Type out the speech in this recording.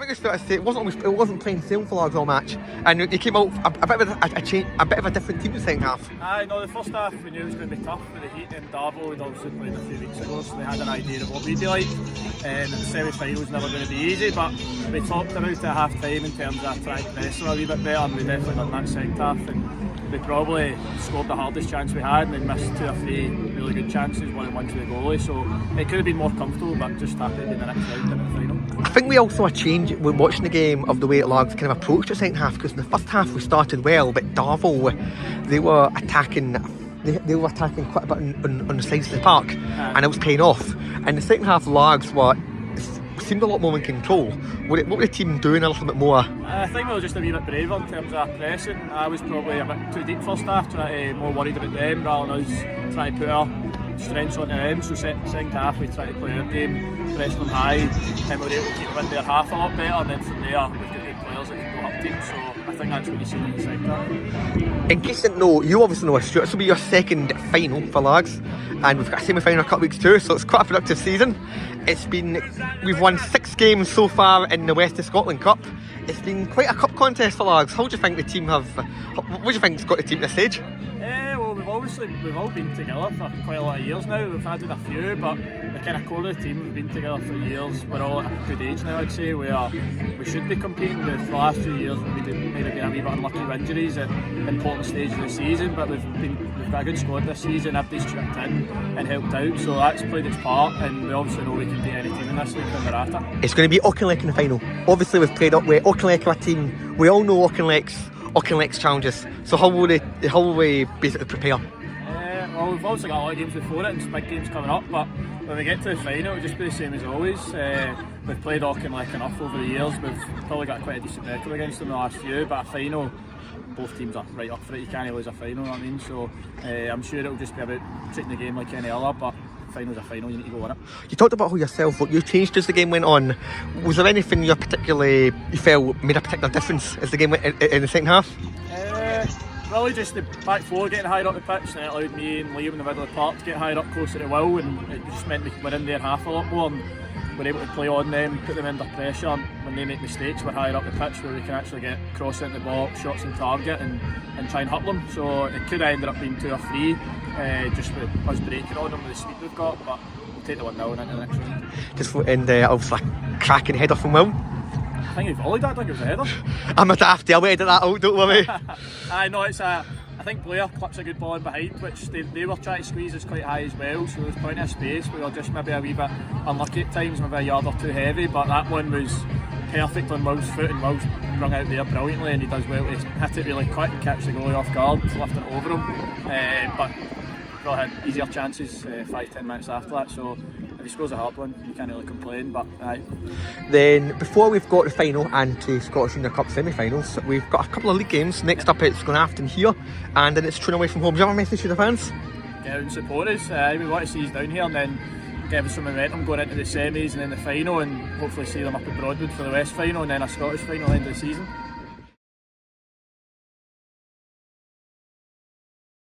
think it's fair to say it wasn't plain sailing for Largs all match, and it came out a bit of a different team in the second half. No, the first half we knew it was going to be tough with the heat, and Darvel we'd obviously played a few weeks ago, so we had an idea of what we'd be like. And the semi-final's never going to be easy, but we talked about it at half time in terms of trying to press them a wee bit better, and we definitely done that second half. And we probably scored the hardest chance we had, and then missed 2 or 3 really good chances, 1-1 to the goalie. So it could have been more comfortable, but just happy to be in the next round in the final. I think we also had a change when watching the game of the way Largs kind of approached the second half, because in the first half we started well, but Darvel, they were attacking quite a bit on the sides of the park, and it was paying off. And the second half, Largs seemed a lot more in control. What were the team doing a little bit more? I think we were just a wee bit braver in terms of our pressing. I was probably a bit too deep first half, more worried about them rather than us trying to put our strengths onto them. So second half we tried to play our game, press them high, and we were able to keep them in their half a lot better, and then from there we've got good players that can go up teams. So I think that's what you see in the second half. In case you didn't know, you obviously know Stuart, this will be your second final for Largs, and we've got a semi-final in a couple of weeks too, so it's quite a productive season. We've won 6 games so far in the West of Scotland Cup. It's been quite a cup contest for Largs. How do you think the team what do you think's got the team at this stage? Well, we've all been together for quite a lot of years now. We've had a few, but the kind of core of the team have been together for years. We're all at a good age now, I'd say. We should be competing. With the last 2 years we've maybe been a wee bit unlucky with injuries at important stages of the season, but we've got a good squad this season. Everybody's chipped in and helped out, so that's played its part, and we obviously know we can beat any team in this league when we're at it. It's going to be Auchinleck in the final. Obviously we've played up with Auchinleck, our team. We all know Auchinleck's challenges, so how will we basically prepare? Well, we've obviously got a lot of games before it and some big games coming up, but when we get to the final it'll just be the same as always. We've played Auchinleck enough over the years. We've probably got quite a decent record against them in the last few, but a final, both teams are right up for it. You can't lose a final, you know what I mean? So I'm sure it'll just be about treating the game like any other, but final's a final, you need to go on it. You talked about how what you changed as the game went on. Was there anything you felt made a particular difference as the game went in the second half? Really just the back four getting higher up the pitch, and it allowed me and Liam in the middle of the park to get higher up closer to Will, and it just meant we were in their half a lot more, and we're able to play on them, put them under pressure, and when they make mistakes we're higher up the pitch where we can actually get crosses into the box, shots on target, and try and hit them. So it could have ended up being 2 or 3 just with us breaking on them with the speed we've got, but we'll take the 1-0 into the next round. Just obviously a cracking header from Will. I think he volleyed that, I think it was a header. I'm a dafty, I'll edit that out, don't worry. I think Blair clips a good ball in behind, which they were trying to squeeze us quite high as well, so there was plenty of space. We were just maybe a wee bit unlucky at times, maybe a yard or 2 heavy, but that one was perfect on Will's foot, and Will's rung out there brilliantly, and he does well to hit it really quick and catch the goalie off guard, lift it over him. But we had easier chances 5-10 minutes after that, so if he scores a hard one, you can't really complain. But then before we've got the final and to Scottish Junior Cup semi-finals, we've got a couple of league games. Next up it's Glenafton here, and then it's Troon away from home. Do you have a message to the fans? Get out and support us. We want to see us down here, and then give us some momentum going into the semis and then the final, and hopefully see them up at Broadwood for the West final and then a Scottish final end of the season.